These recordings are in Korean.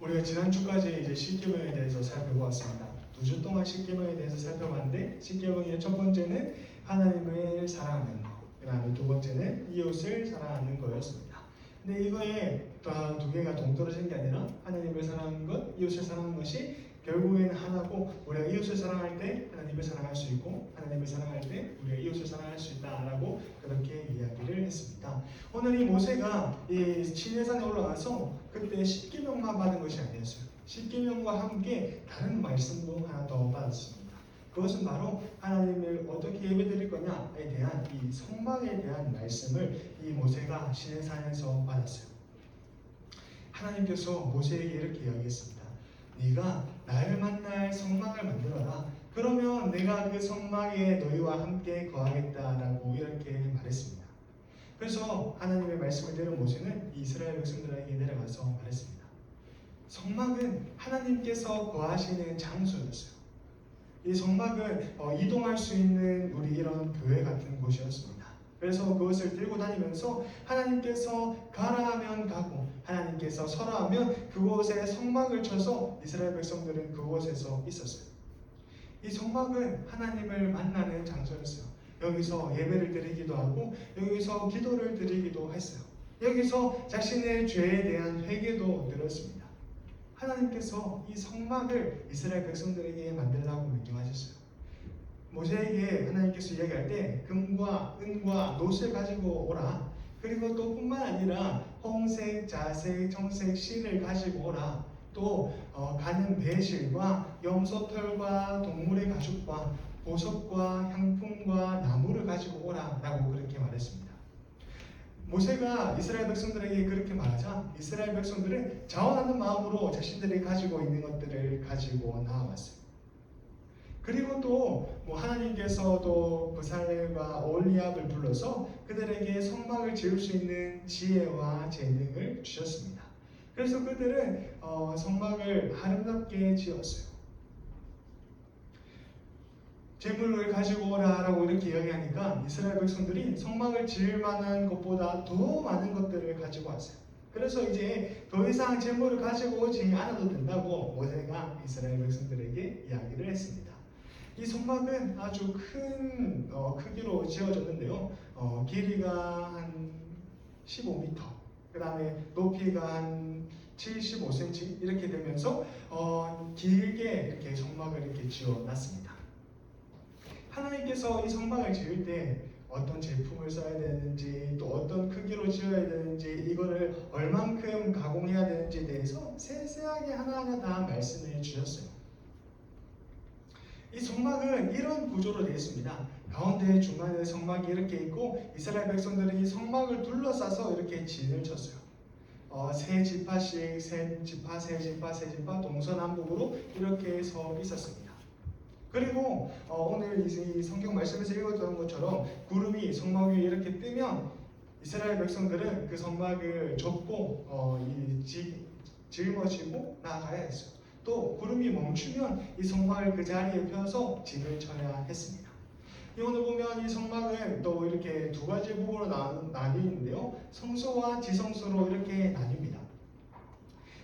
우리가 지난주까지 이제 십계명에 대해서 살펴보았습니다. 2주 동안 십계명에 대해서 살펴봤는데, 십계명의 첫 번째는 하나님을 사랑하는 것, 그 다음에 두 번째는 이웃을 사랑하는 거였습니다. 근데 이거에 두 개가 동떨어진 게 아니라 하나님을 사랑하는 것, 이웃을 사랑하는 것이 결국에는 하나고, 우리가 이웃을 사랑할 때 하나님을 사랑할 수 있고, 하나님을 사랑할 때 우리가 이웃을 사랑할 수 있다라고 그렇게 이야기를 했습니다. 오늘 이 모세가 이 시내산에 올라가서 그때 십계명만 받은 것이 아니었어요. 십계명과 함께 다른 말씀도 하나 더 받았습니다. 그것은 바로 하나님을 어떻게 예배드릴 거냐에 대한 이 성막에 대한 말씀을 이 모세가 시내산에서 받았어요. 하나님께서 모세에게 이렇게 이야기했습니다. 네가 나를 만날 성막을 만들어라. 그러면 내가 그 성막에 너희와 함께 거하겠다라고 이렇게 말했습니다. 그래서 하나님의 말씀을 들은 모세는 이스라엘 백성들에게 내려가서 말했습니다. 성막은 하나님께서 거하시는 장소였어요. 이 성막은 이동할 수 있는 우리 이런 교회 같은 곳이었습니다. 그래서 그것을 들고 다니면서 하나님께서 가라 하면 가고 하나님께서 서라 하면 그곳에 성막을 쳐서 이스라엘 백성들은 그곳에서 있었어요. 이 성막은 하나님을 만나는 장소였어요. 여기서 예배를 드리기도 하고 여기서 기도를 드리기도 했어요. 여기서 자신의 죄에 대한 회개도 들었습니다. 하나님께서 이 성막을 이스라엘 백성들에게 만들라고 명령하셨어요. 모세에게 하나님께서 이야기할 때 금과 은과 놋을 가지고 오라. 그리고 또 뿐만 아니라 홍색, 자색, 청색 실을 가지고 오라. 또 가는 배실과 염소털과 동물의 가죽과 보석과 향품과 나무를 가지고 오라 라고 그렇게 말했습니다. 모세가 이스라엘 백성들에게 그렇게 말하자 이스라엘 백성들은 자원하는 마음으로 자신들이 가지고 있는 것들을 가지고 나아왔어요. 그리고 또 하나님께서도 브살렐과 올리압을 불러서 그들에게 성막을 지을 수 있는 지혜와 재능을 주셨습니다. 그래서 그들은 성막을 아름답게 지었어요. 재물을 가지고 오라라고 이렇게 이야기하니까 이스라엘 백성들이 성막을 지을 만한 것보다 더 많은 것들을 가지고 왔어요. 그래서 이제 더 이상 재물을 가지고 오지 않아도 된다고 모세가 이스라엘 백성들에게 이야기를 했습니다. 이 성막은 아주 큰 크기로 지어졌는데요. 길이가 한 15m, 그 다음에 높이가 한 75cm 이렇게 되면서 길게 이렇게 성막을 이렇게 지어놨습니다. 하나님께서 이 성막을 지을 때 어떤 제품을 써야 되는지 또 어떤 크기로 지어야 되는지 이거를 얼만큼 가공해야 되는지에 대해서 세세하게 하나하나 다 말씀해 주셨어요. 이 성막은 이런 구조로 되어 있습니다. 가운데 중간에 성막이 이렇게 있고 이스라엘 백성들은 이 성막을 둘러싸서 이렇게 진을 쳤어요. 세 지파씩 세 지파 동서남북으로 이렇게 서 있었습니다. 그리고 오늘 이 성경 말씀에서 읽었던 것처럼 구름이 성막 위에 이렇게 뜨면 이스라엘 백성들은 그 성막을 접고 짊어지고 나아가야 했어요. 또 구름이 멈추면 이 성막을 그 자리에 펴서 진을 쳐야 했습니다. 오늘 보면 이 성막은 또 이렇게 두 가지 부분으로 나뉘는데요. 성소와 지성소로 이렇게 나뉩니다.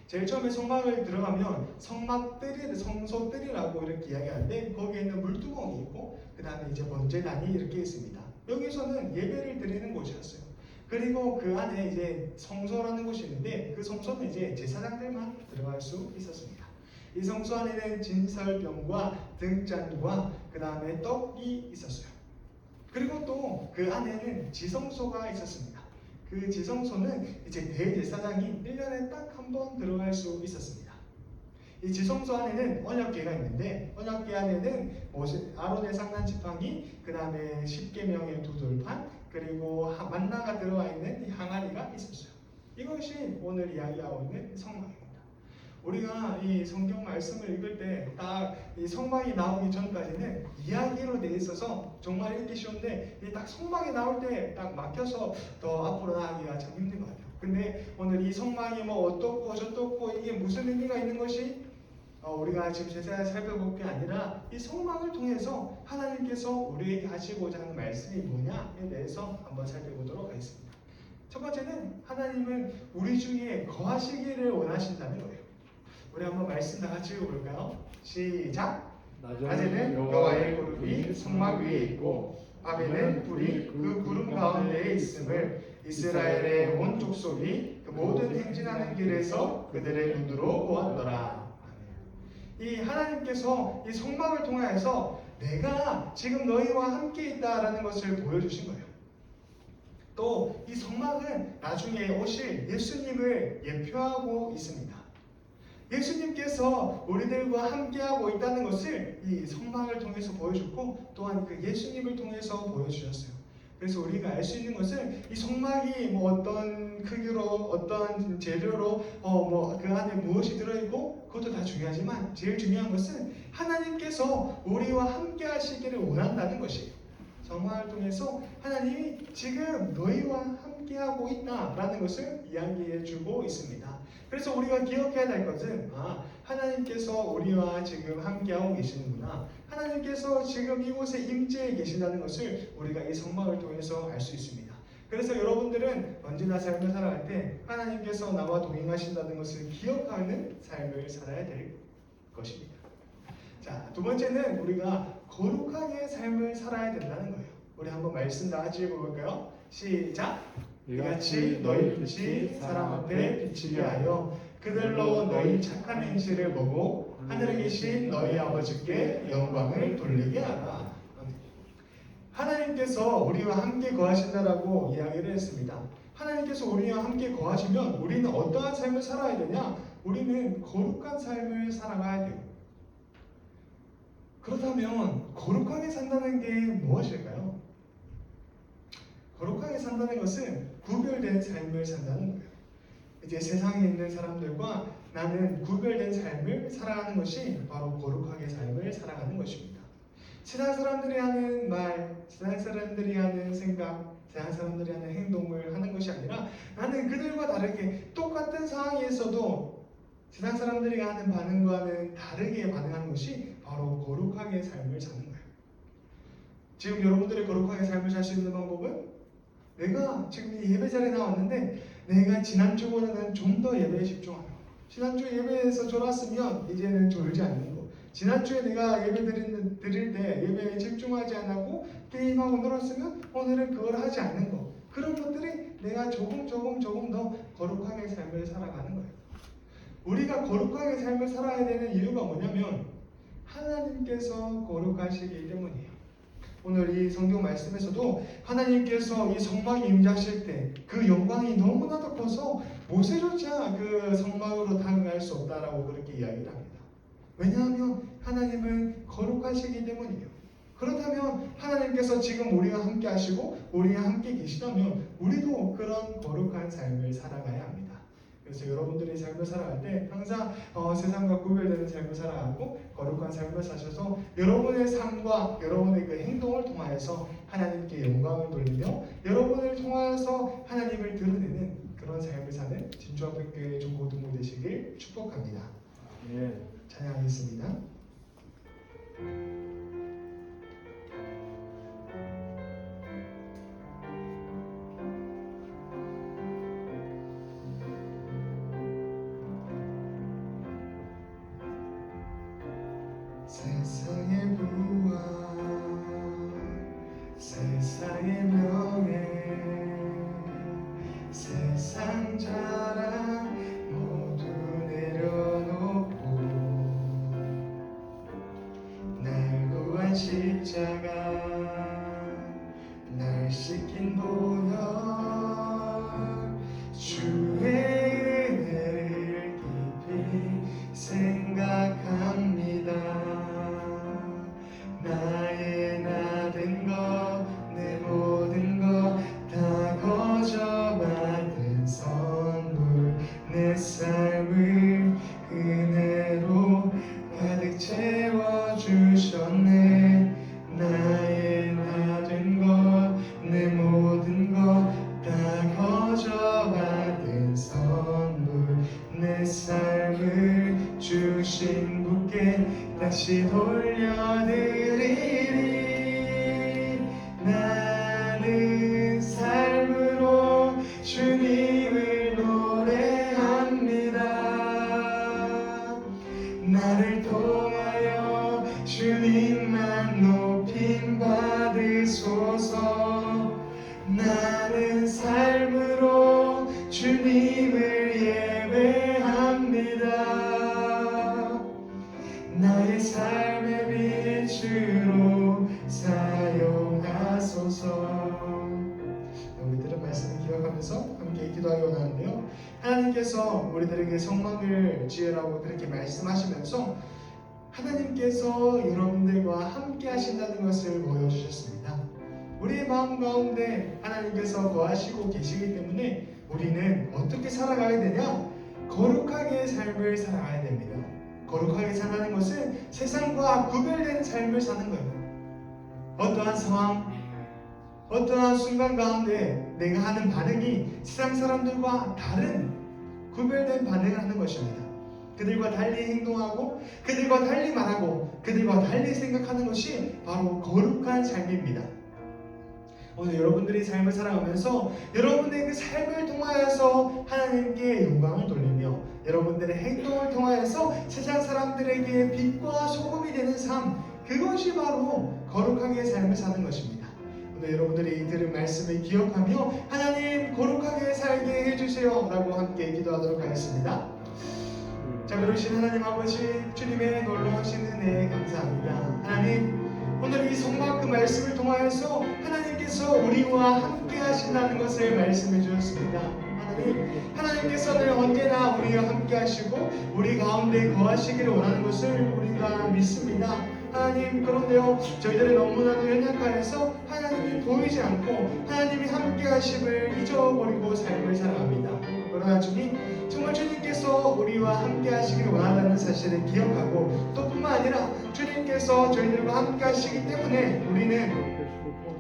제일 처음에 성막을 들어가면 성소뜰이라고 이렇게 이야기하는데 거기에는 물두멍이 있고 그 다음에 이제 번제단이 이렇게 있습니다. 여기서는 예배를 드리는 곳이었어요. 그리고 그 안에 이제 성소라는 곳이 있는데 그 성소는 이제 제사장들만 들어갈 수 있었습니다. 이 성소 안에는 진설병과 등잔과 그 다음에 떡이 있었어요. 그리고 또 그 안에는 지성소가 있었습니다. 그 지성소는 이제 대제사장이 1년에 딱 한 번 들어갈 수 있었습니다. 이 지성소 안에는 언약궤가 있는데 언약궤 안에는 아론의 상단 지팡이, 그 다음에 십계명의 두 돌판, 그리고 만나가 들어와 있는 이 항아리가 있었어요. 이것이 오늘 이야기하고 있는 성막입니다. 우리가 이 성경 말씀을 읽을 때 딱 이 성막이 나오기 전까지는 이야기로 되어 있어서 정말 읽기 쉬운데 딱 성막이 나올 때 딱 막혀서 더 앞으로 나가기가 참 힘든 것 같아요. 근데 오늘 이 성막이 어떻고 저떻고 이게 무슨 의미가 있는 것이 우리가 지금 제사에 살펴볼 게 아니라 이 성막을 통해서 하나님께서 우리에게 하시고자 하는 말씀이 뭐냐에 대해서 한번 살펴보도록 하겠습니다. 첫 번째는 하나님은 우리 중에 거하시기를 원하신다는 거예요. 우리 한번 말씀 다 같이 읽어볼까요? 시작. 낮에는 낮에는 여호와의 거룩이 성막 위에 있고 밤에는 불이 그 구름 가운데에 있음을 이스라엘의 온 족속이 그 모든 행진하는 길에서 그들의 눈으로 보았더라. 이 하나님께서 이 성막을 통하여서 내가 지금 너희와 함께 있다라는 것을 보여주신 거예요. 또 이 성막은 나중에 오실 예수님을 예표하고 있습니다. 예수님께서 우리들과 함께하고 있다는 것을 이 성막을 통해서 보여줬고 또한 그 예수님을 통해서 보여주셨어요. 그래서 우리가 알 수 있는 것은 이 성막이 뭐 어떤 크기로 어떤 재료로 그 안에 무엇이 들어있고 그것도 다 중요하지만 제일 중요한 것은 하나님께서 우리와 함께 하시기를 원한다는 것이에요. 성막을 통해서 하나님이 지금 너희와 함께하고 있다라는 것을 이야기해 주고 있습니다. 그래서 우리가 기억해야 될 것은 하나님께서 우리와 지금 함께하고 계시는구나. 하나님께서 지금 이곳에 임재해 계신다는 것을 우리가 이 성막을 통해서 알 수 있습니다. 그래서 여러분들은 언제나 삶을 살아갈 때 하나님께서 나와 동행하신다는 것을 기억하는 삶을 살아야 될 것입니다. 자, 두 번째는 우리가 거룩하게 삶을 살아야 된다는 거예요. 우리 한번 말씀 다 같이 읽어볼까요? 시작! 이같이 너희 빛이 사람 앞에 비치게 하여 그들로 너희 착한 행실을 보고 하늘에 계신 너희 아버지께 영광을 돌리게 하라. 하나님께서 우리와 함께 거하신다라고 이야기를 했습니다. 하나님께서 우리와 함께 거하시면 우리는 어떠한 삶을 살아야 되냐? 우리는 거룩한 삶을 살아가야 돼요. 그렇다면 거룩하게 산다는 게 무엇일까요? 거룩하게 산다는 것은 구별된 삶을 산다는 거예요. 이제 세상에 있는 사람들과 나는 구별된 삶을 살아가는 것이 바로 거룩하게 삶을 살아가는 것입니다. 세상 사람들이 하는 말, 세상 사람들이 하는 생각, 세상 사람들이 하는 행동을 하는 것이 아니라 나는 그들과 다르게 똑같은 상황에서도 세상 사람들이 하는 반응과는 다르게 반응하는 것이 바로 거룩하게 삶을 사는 거예요. 지금 여러분들이 거룩하게 삶을 살 수 있는 방법은 내가 지금 이 예배 자리에 나왔는데 내가 지난주보다는 좀 더 예배에 집중하는 거. 지난주 예배에서 졸았으면 이제는 졸지 않는 거. 지난주에 내가 예배 드릴 때 예배에 집중하지 않고 게임하고 놀았으면 오늘은 그걸 하지 않는 거. 그런 것들이 내가 조금 더 거룩하게 삶을 살아가는 거예요. 우리가 거룩하게 삶을 살아야 되는 이유가 뭐냐면 하나님께서 거룩하시기 때문이에요. 오늘 이 성경 말씀에서도 하나님께서 이 성막에 임재하실 때 그 영광이 너무나도 커서 모세조차 그 성막으로 다가갈 수 없다라고 그렇게 이야기를 합니다. 왜냐하면 하나님은 거룩하시기 때문이에요. 그렇다면 하나님께서 지금 우리와 함께 하시고 우리와 함께 계시다면 우리도 그런 거룩한 삶을 살아가야 합니다. 그래서 여러분들이 삶을 살아갈 때 항상 세상과 구별되는 삶을 살아가고 거룩한 삶을 사셔서 여러분의 삶과 여러분의 그 행동을 통하여서 하나님께 영광을 돌리며 여러분을 통하여서 하나님을 드러내는 그런 삶을 사는 진주합백교회 중고등부 되시길 축복합니다. 찬양하겠습니다. 세상의 부와 세상의 명예 세상 자랑 모두 내려놓고 날 구한 십자가 날 씻긴 보혈 주의 은혜를 깊이 생각합니다. 나의 나 된 것 내 모든 것 다 거저 받은 선물 내 삶을 은혜로 가득 채워주셨네. 나의 나 된 것 내 모든 것 다 거저 받은 선물 내 삶을 주신 분께 다시 돌려드리리. 나는 삶으로 주님을 노래합니다. 주님을 예배합니다. 나의 삶의 빛으로 사용하소서. 우리들은 말씀을 기억하면서 함께 기도하기 원하는데요, 하나님께서 우리들에게 성막을 지으라고 그렇게 말씀하시면서 하나님께서 여러분들과 함께 하신다는 것을 보여주셨습니다. 우리의 마음 가운데 하나님께서 거하시고 계시기 때문에 우리는 어떻게 살아가야 되냐? 거룩하게 삶을 살아가야 됩니다. 거룩하게 사는 것은 세상과 구별된 삶을 사는 거예요. 어떠한 상황, 어떠한 순간 가운데 내가 하는 반응이 세상 사람들과 다른 구별된 반응을 하는 것입니다. 그들과 달리 행동하고 그들과 달리 말하고 그들과 달리 생각하는 것이 바로 거룩한 삶입니다. 오늘 여러분들이 삶을 살아가면서 여러분의 그 삶을 통하여서 하나님께 영광을 돌리며 여러분들의 행동을 통하여서 세상 사람들에게 빛과 소금이 되는 삶, 그것이 바로 거룩하게 삶을 사는 것입니다. 오늘 여러분들이 들은 말씀을 기억하며 하나님 거룩하게 살게 해주세요 라고 함께 기도하도록 하겠습니다. 자, 그러신 하나님 아버지, 주님의 놀라우신 은혜에 감사합니다. 하나님, 오늘 이 성막 그 말씀을 통하여서 하나님께서 우리와 함께 하신다는 것을 말씀해 주셨습니다. 하나님께서는 언제나 우리와 함께 하시고 우리 가운데 거하시기를 원하는 것을 우리가 믿습니다. 하나님, 그런데요, 저희들은 너무나도 연약하여서 하나님이 보이지 않고 하나님이 함께 하심을 잊어버리고 삶을 살아갑니다. 그러나 주님, 정말 주님께서 우리와 함께 하시기를 원한다는 사실을 기억하고 또 뿐만 아니라 주님께서 저희들과 함께 하시기 때문에 우리는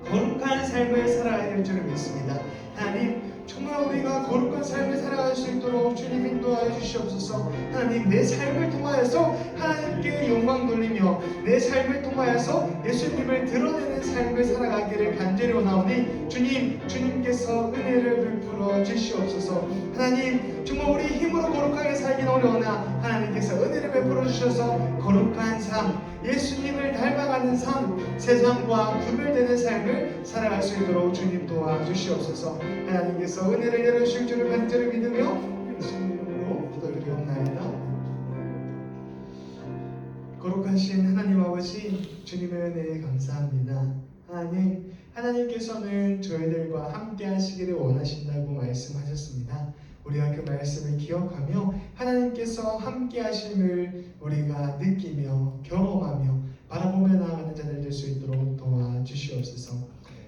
거룩한 삶을 살아야 할 줄을 믿습니다. 하나님, 정말 우리가 거룩한 삶을 살아갈 수 있도록 주님 인도하여 주시옵소서. 하나님, 내 삶을 통하여서 하나님께 영광 돌리며 내 삶을 통하여서 예수님을 드러내는 삶을 살아가기를 간절히 원하오니 주님께서 은혜를 베풀어 주시옵소서. 하나님, 정말 우리 힘으로 거룩하게 살기는 어려우나 하나님께서 은혜를 베풀어 주셔서 거룩한 삶, 예수님을 닮아가는 삶, 세상과 구별되는 삶을 살아갈 수 있도록 주님 도와주시옵소서. 하나님께서 은혜를 내려주실 줄을 간절히 믿으며 예수님 이름으로 기도드리옵나이다. 거룩하신 하나님 아버지, 주님의 은혜에 감사합니다. 하나님께서는 저희들과 함께 하시기를 원하신다고 말씀하셨습니다. 우리가 그 말씀을 기억하며 하나님께서 함께 하심을 우리가 느끼며 경험하며 바라보며 나아가는 자들 될 수 있도록 도와주시옵소서.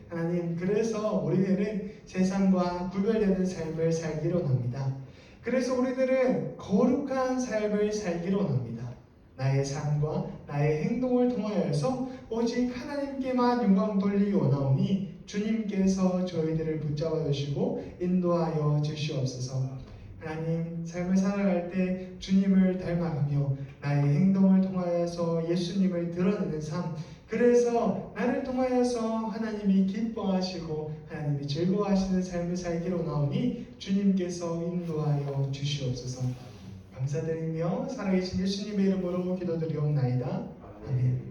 하나님, 그래서 우리들은 세상과 구별되는 삶을 살기로 원합니다. 그래서 우리들은 거룩한 삶을 살기로 원합니다. 나의 삶과 나의 행동을 통하여서 오직 하나님께만 영광 돌리기 원하오니 주님께서 저희들을 붙잡아 주시고 인도하여 주시옵소서. 하나님, 삶을 살아갈 때 주님을 닮아가며 나의 행동을 통하여서 예수님을 드러내는 삶, 그래서 나를 통하여서 하나님이 기뻐하시고 하나님이 즐거워하시는 삶을 살기로 원하오니 주님께서 인도하여 주시옵소서. 감사드리며 살아계신 예수님의 이름으로 기도드리옵나이다. 아멘.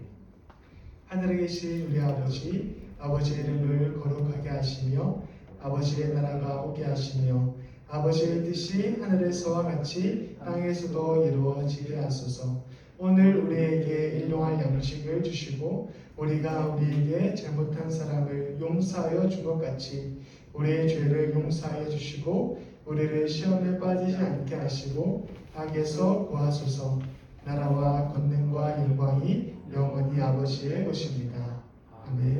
하늘에 계신 우리 아버지, 아버지의 이름을 거룩하게 하시며 아버지의 나라가 오게 하시며 아버지의 뜻이 하늘에서와 같이 땅에서도 이루어지게 하소서. 오늘 우리에게 일용할 양식을 주시고 우리가 우리에게 잘못한 사람을 용서하여 준 것 같이 우리의 죄를 용서하여 주시고 우리를 시험에 빠지지 않게 하시고 악에서 구하소서. 나라와 권능과 영광이 영원히 아버지의 것입니다. 아멘.